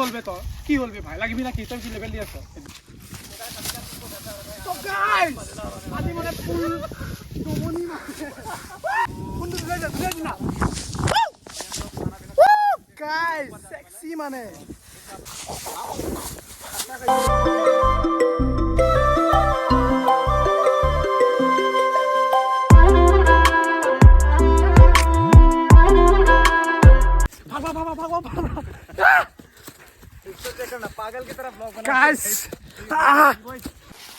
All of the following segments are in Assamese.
বলবে তো কি বলবে ভাই লাগবি নাকি তুই কি লেভেল দিয়েছ তো গাইস আজি মানে ফুল টমনি মারছে কোন দিকে যাচ্ছে না গাইস সেক্সি মানে पागल की तरह ब्लॉग बना गाइस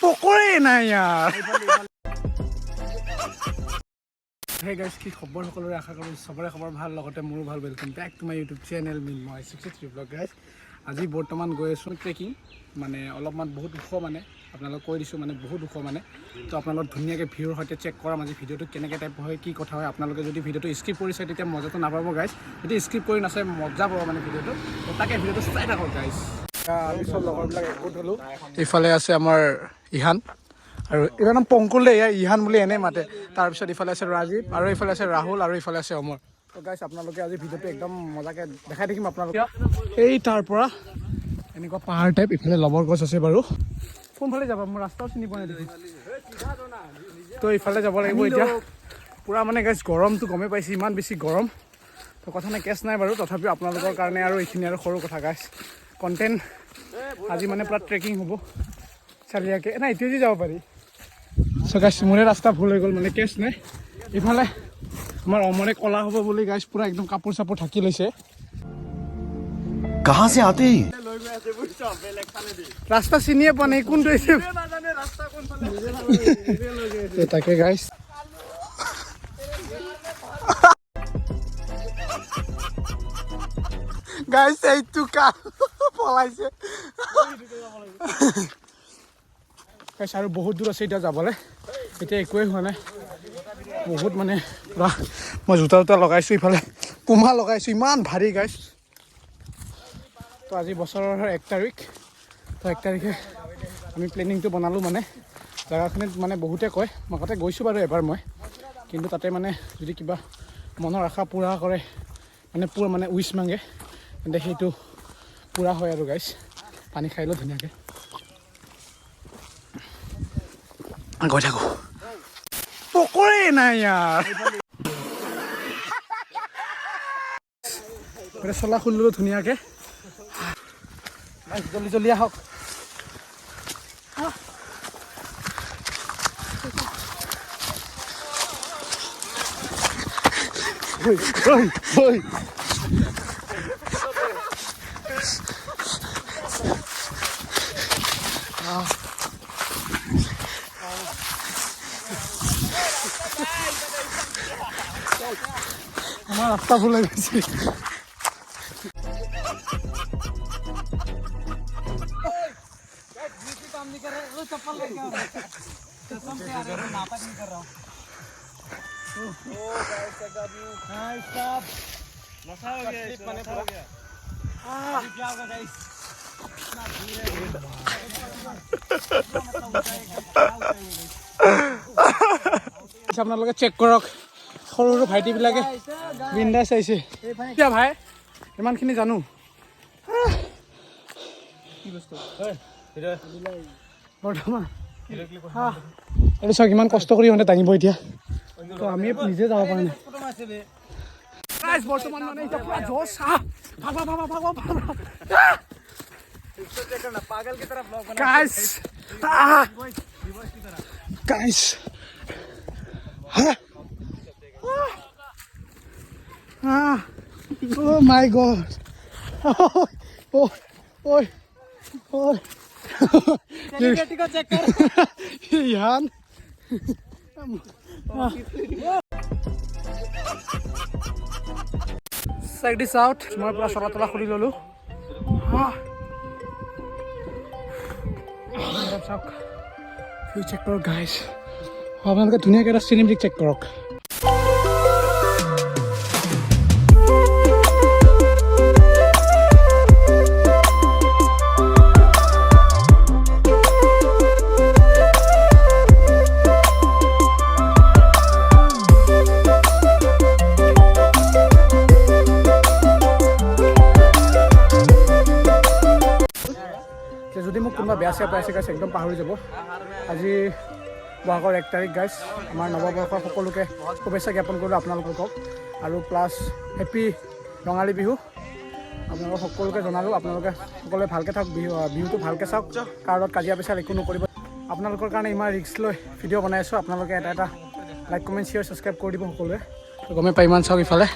पकोड़े ना यार हे गाइस की खबर সকলোৰে আশা কৰোঁ সবৰে খবৰ ভাল লগতে মোৰো ভাল welcome back to my YouTube channel মিনময় 63 blog guys আজি বৰ্তমান গৈ আছোঁ ট্ৰেকিং মানে অলপমান বহুত ওখ মানে আপোনালোক কৈ দিছোঁ মানে বহুত ওখ মানে তো আপোনালোক ধুনীয়াকৈ ভিউৰ সৈতে চেক কৰাম আজি ভিডিঅ'টো কেনেকৈ টাইপ হয় কি কথা হয় আপোনালোকে যদি ভিডিঅ'টো স্কিপ কৰিছে তেতিয়া মজাটো নাপাব গাইস যদি স্কিপ কৰি নাচাই মজা পাব মানে ভিডিঅ'টো তো তাকে ভিডিঅ'টো চাই থাকক গাইস আমি সব লগৰবিলাক একগোট হ'লোঁ এইফালে আছে আমাৰ ইহান আৰু ইয়াৰ নাম পংকুল দে ইয়াৰ ইহান বুলি এনেই মাতে তাৰপিছত ইফালে আছে ৰাজীৱ আৰু ইফালে আছে ৰাহুল আৰু ইফালে আছে অমৰ তো গাইছ আপোনালোকে আজি ভিডিঅ'টো একদম মজাকৈ দেখাই থাকিম আপোনালোকে এই তাৰ পৰা এনেকুৱা পাহাৰ টাইপ ইফালে লবৰ গছ আছে বাৰু কোনফালে যাব মই ৰাস্তাও চিনি পোৱা নাই দেখি তো ইফালে যাব লাগিব এতিয়া পূৰা মানে গাইছ গৰমটো গমেই পাইছে ইমান বেছি গৰম তো কথা নাই কেছ নাই বাৰু তথাপিও আপোনালোকৰ কাৰণে আৰু এইখিনি আৰু সৰু কথা গাইছ কণ্টেণ্ট আজি মানে পূৰা ট্ৰেকিং হ'ব চালিয়াকৈ নাই এতিয়া যাব পাৰি চ' গাইছ মোৰে ৰাস্তা ভুল হৈ গ'ল মানে কেছ নাই ইফালে আমাৰ অমৰে কলা হ'ব বুলি গাইছ পূৰা একদম কাপোৰ চাপোৰ ঢাকি লৈছে कहाँ से आते हैं ৰাস্তা চিনিয়ে পোৱা নাই কোনটো তাকে গাইছ গাইছ এইটো কাৰ পলাইছে গাইছ আৰু বহুত দূৰ আছে এতিয়া যাবলৈ এতিয়া একোৱেই হোৱা নাই বহুত মানে পূৰা মই জোতা জোতা লগাইছোঁ ইফালে পুমা লগাইছোঁ ইমান ভাৰী গাইছ তো আজি বছৰৰ 1 তাৰিখ তো 1 তাৰিখে আমি প্লেনিংটো বনালোঁ মানে জেগাখিনিত মানে বহুতে কয় মই আগতে গৈছোঁ বাৰু এবাৰ মই কিন্তু তাতে মানে যদি কিবা মনৰ আশা পূৰা কৰে মানে পূৰা মানে উইচ মাগে তেন্তে সেইটো পূৰা হয় আৰু গাইছ পানী খাই লওঁ ধুনীয়াকৈ গৈ থাকোঁ পকৰে নাই ইয়াৰ চলা খুলিলোঁ ধুনীয়াকৈ জলদি জলদি আহক আমাৰ ৰাস্তা ভুলে গেছি আপোনালোকে চেক কৰক সৰু সৰু ভাইটিবিলাকে বিন্দাছ চাইছে এতিয়া ভাই ইমানখিনি জানো বৰ্তমান এইটো চাওক ইমান কষ্ট কৰি সিহঁতে দাঙিব এতিয়া তো আমি নিজে যাব পৰা নাই বৰ্তমান মানে এতিয়া পুৰা জোচ पागल की तरह ब्लॉग बना guys guys oh my god oh oh oh चलिए को चेक कर यार check this out মই পুৰা চলা তলা খুলি ললো ভিউ চেক কৰক গাইছ আপোনালোকে ধুনীয়াকৈ এটা চিনেমেটিক চেক কৰক যদি মোক কোনোবা বেয়া চেয়া পাইছে গাইছ একদম পাহৰি যাব। আজি বহাগৰ 1 তাৰিখ গাইছ, আমাৰ নৱবৰ্ষৰ সকলোকে শুভেচ্ছা জ্ঞাপন কৰিলোঁ আপোনালোকক, আৰু প্লাছ হেপী ৰঙালী বিহু আপোনালোকক সকলোকে জনালোঁ। আপোনালোকে সকলোৱে ভালকৈ থাকক, বিহুটো ভালকৈ চাওক, কাৰোলগত কাজিয়া পেচাল একো নকৰিব। আপোনালোকৰ কাৰণে ইমান ৰিস্ক লৈ ভিডিঅ' বনাই আছোঁ, আপোনালোকে এটা লাইক কমেণ্ট শ্বেয়াৰ ছাবস্ক্ৰাইব কৰি দিব সকলোৱে। গমে পাই ইমান চাওক ইফালে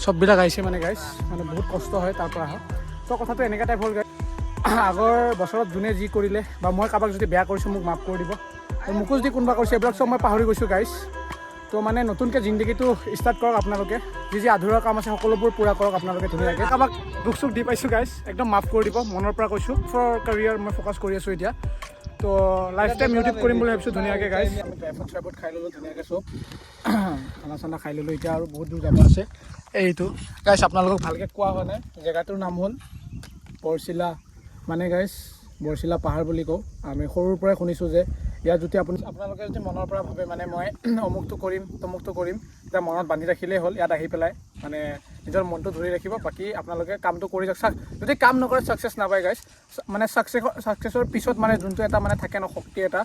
চববিলাক আহিছে মানে গাইছ, মানে বহুত কষ্ট হয় তাৰ পৰা অহা। তো কথাটো এনেকুৱা টাইপ হ'ল গাইছ, আগৰ বছৰত যোনে যি কৰিলে বা মই কাৰোবাক যদি বেয়া কৰিছোঁ মোক মাফ কৰি দিব, আৰু মোকো যদি কোনোবা কৰিছে এইবিলাক চব মই পাহৰি গৈছোঁ গাইছ। তো মানে নতুনকৈ জিন্দগীটো ষ্টাৰ্ট কৰক আপোনালোকে, যি আধৰুৱা কাম আছে সকলোবোৰ পূৰা কৰক আপোনালোকে ধুনীয়াকৈ। কাৰোবাক দুখ চুখ দি পাইছোঁ গাইছ, একদম মাফ কৰি দিব, মনৰ পৰা কৈছোঁ। ফৰ কেৰিয়াৰ মই ফ'কাছ কৰি আছোঁ এতিয়া, তো লাইফ টাইম ইউটিউব কৰিম বুলি ভাবিছোঁ ধুনীয়াকৈ গাইছ। আমি ড্ৰাইফ্ৰুট চাইফ্ৰুট খাই ল'লোঁ ধুনীয়াকৈ চব, খানা চানা খাই ল'লোঁ। এতিয়া আৰু বহুত দূৰ যাব আছে। এইটো গাইছ আপোনালোকক ভালকৈ কোৱা হোৱা নাই, জেগাটোৰ নাম হ'ল বৰচিলা, মানে গাইছ বৰচিলা পাহাৰ বুলি কওঁ। আমি সৰুৰ পৰাই শুনিছোঁ যে ইয়াত যদি আপোনালোকে যদি মনৰ পৰা ভাবে মানে মই অমুকটো কৰিম তমুকটো কৰিম, তেতিয়া মনত বান্ধি ৰাখিলেই হ'ল। ইয়াত আহি পেলাই মানে নিজৰ মনটো ধৰি ৰাখিব, বাকী আপোনালোকে কামটো কৰি যাওক। যদি কাম নকৰে ছাকচেছ নাপায় গাইছ, মানে ছাকচেছৰ পিছত মানে যোনটো এটা মানে থাকে ন শক্তি এটা,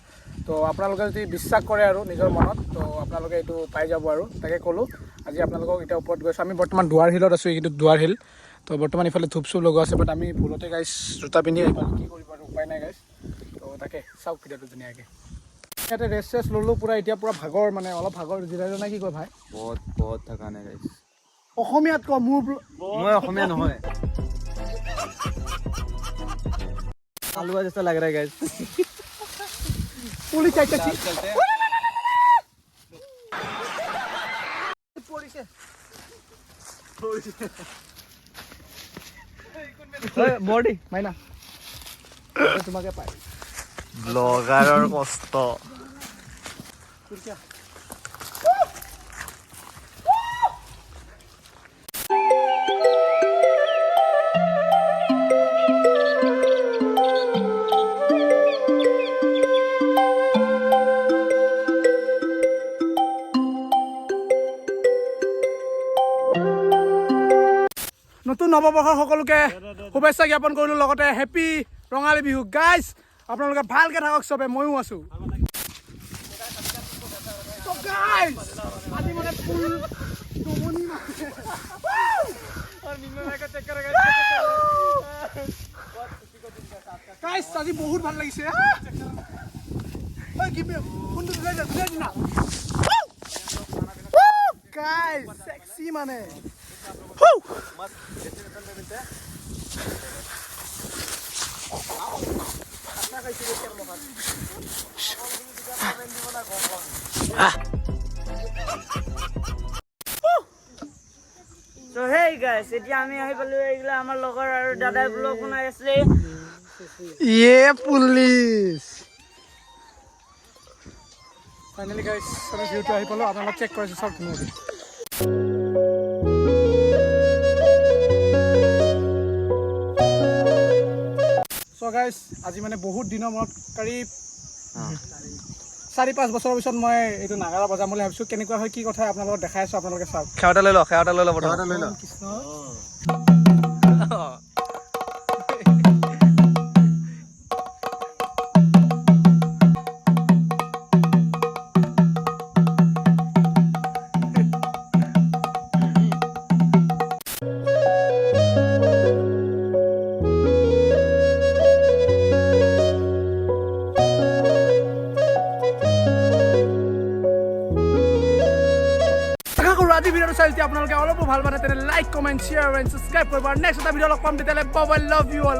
তো আপোনালোকে যদি বিশ্বাস কৰে আৰু নিজৰ মনত, তো আপোনালোকে এইটো পাই যাব। আৰু তাকে ক'লোঁ আজি আপোনালোকক এতিয়া ওপৰত গৈছোঁ। আমি বৰ্তমান দুৱাৰ হিলত আছোঁ, এইটো দুৱাৰ হিল। তো বৰ্তমান ইফালে ধূপ চুপ লগোৱা আছে, বাট আমি ভুলতে গাইছ জোতা পিন্ধি আহিব, কি কৰিব আৰু উপায় নাই গাইছ। তো তাকে চাওক ভিডিঅ'টো ধুনীয়াকৈ। ইয়াতে ৰেষ্ট চেষ্ট ল'লোঁ পূৰা, এতিয়া পূৰা ভাগৰ, মানে অলপ ভাগৰ জিৰাই নাই, কি কয় ভাই? বহুত থকা নাই গাইছ। অসমীয়াত ক, মই অসমীয়া নহয়। আলুৱা জেসা লাগ ৰা গাইছ। পুলিচ আইছে বডি মাইনা তোমাকে পাই ব্লগাৰৰ কষ্ট। নতুন নৱবৰ্ষৰ সকলোকে শুভেচ্ছা জ্ঞাপন কৰিলোঁ, লগতে হেপী ৰঙালী বিহু গাইজ। আপোনালোকে ভালকৈ থাকক চবে, ময়ো আছোঁ। আজি বহুত ভাল লাগিছে, মানে So hey guys, এতিয়া আমি আহি পালো এইগুলা আমাৰ লগৰ আৰু দাদাই ব্লগ বনাই আছে। পুলিচ ফাইনেলি গাইছ আমি ভিউটো আহি পালোঁ, আপোনালোক চেক কৰিছোঁ চব ধুনীয়াকৈ। চ' গাইছ আজি মানে বহুত দিনৰ মূৰত কাৰীব 4-5 বছৰৰ পিছত মই এইটো নাগাৰা বজাম বুলি ভাবিছোঁ। কেনেকুৱা হয় কি কথা আপোনালোকক দেখাই আছোঁ, আপোনালোকে চাওক। খেৱাটা লৈ ল, খেৱাটা লৈ ল, খেৱাটা লৈ ল। কৃষ্ণ আজি ভিডিঅ'টো চাই যদি আপোনালোকে অলপো ভাল পায় তেনে like comment share and subscribe কৰিব। আৰু নেক্সট এটা ভিডিঅ' লগ পাম, তেতিয়াহ'লে bye bye, love you all.